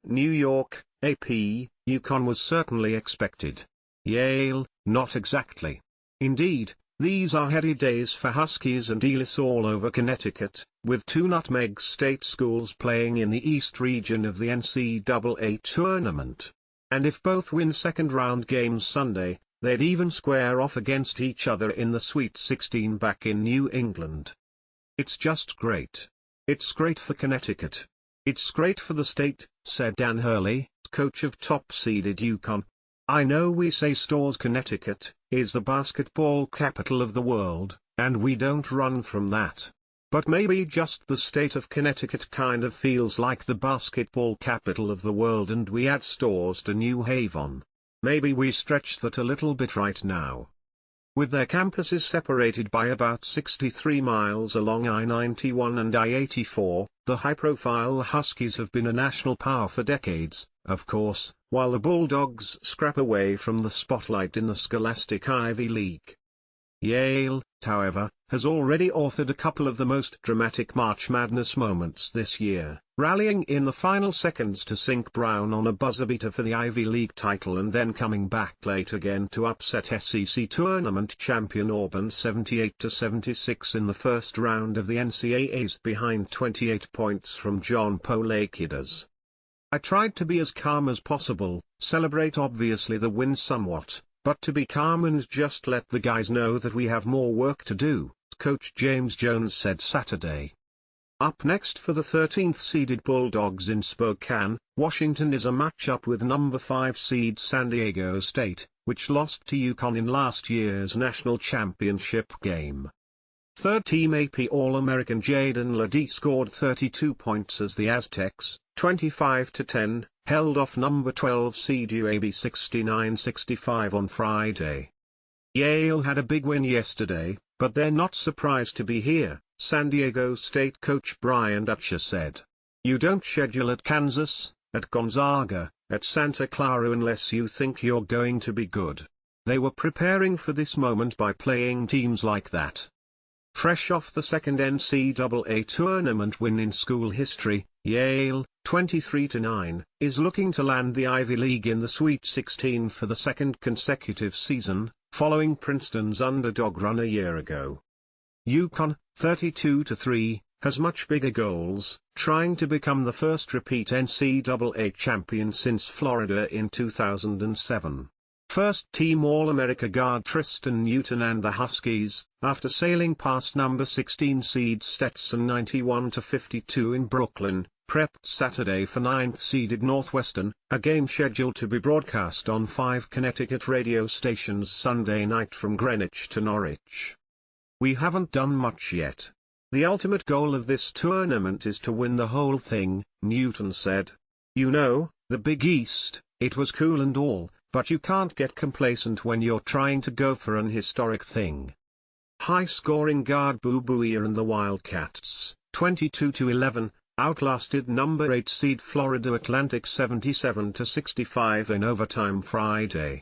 New York, AP, Uconn was certainly expected. Yale, not exactly. Indeed, these are heady days for Huskies and Elis all over Connecticut, with two Nutmeg State schools playing in the East region of the NCAA tournament. And if both win second-round games Sunday, they'd even square off against each other in the Sweet 16 back in New England. It's just great. It's great for Connecticut. It's great for the state, said Dan Hurley, coach of top-seeded Uconn. I know we say Storrs Connecticut is the basketball capital of the world, and we don't run from that. But maybe just the state of Connecticut kind of feels like the basketball capital of the world and we add Storrs to New Haven. Maybe we stretch that a little bit right now. With their campuses separated by about 63 miles along I-91 and I-84, the high-profile Huskies have been a national power for decades, of course, while the Bulldogs scrap away from the spotlight in the scholastic Ivy League. Yale, however, has already authored a couple of the most dramatic March Madness moments this year, rallying in the final seconds to sink Brown on a buzzer beater for the Ivy League title and then coming back late again to upset SEC tournament champion Auburn 78-76 in the first round of the NCAAs behind 28 points from John Polekidas. I tried to be as calm as possible, celebrate obviously the win somewhat, but to be calm and just let the guys know that we have more work to do, Coach James Jones said Saturday. Up next for the 13th-seeded Bulldogs in Spokane, Washington is a matchup with number 5 seed San Diego State, which lost to Uconn in last year's national championship game. Third-team AP All-American Jaden Ledee scored 32 points as the Aztecs, 25-10, held off number 12 seed UAB 69-65 on Friday. Yale had a big win yesterday, but they're not surprised to be here, San Diego State coach Brian Dutcher said. You don't schedule at Kansas, at Gonzaga, at Santa Clara unless you think you're going to be good. They were preparing for this moment by playing teams like that. Fresh off the second NCAA tournament win in school history, Yale, 23-9, is looking to land the Ivy League in the Sweet 16 for the second consecutive season, following Princeton's underdog run a year ago. Uconn, 32-3, has much bigger goals, trying to become the first repeat NCAA champion since Florida in 2007. First-team All-America guard Tristan Newton and the Huskies, after sailing past number 16 seed Stetson 91-52 in Brooklyn, prepped Saturday for 9th-seeded Northwestern, a game scheduled to be broadcast on 5 Connecticut radio stations Sunday night from Greenwich to Norwich. We haven't done much yet. The ultimate goal of this tournament is to win the whole thing, Newton said. You know, the Big East, it was cool and all, but you can't get complacent when you're trying to go for an historic thing. High-scoring guard Boo Buier and the Wildcats, 22-11, outlasted number 8 seed Florida Atlantic 77-65 in overtime Friday.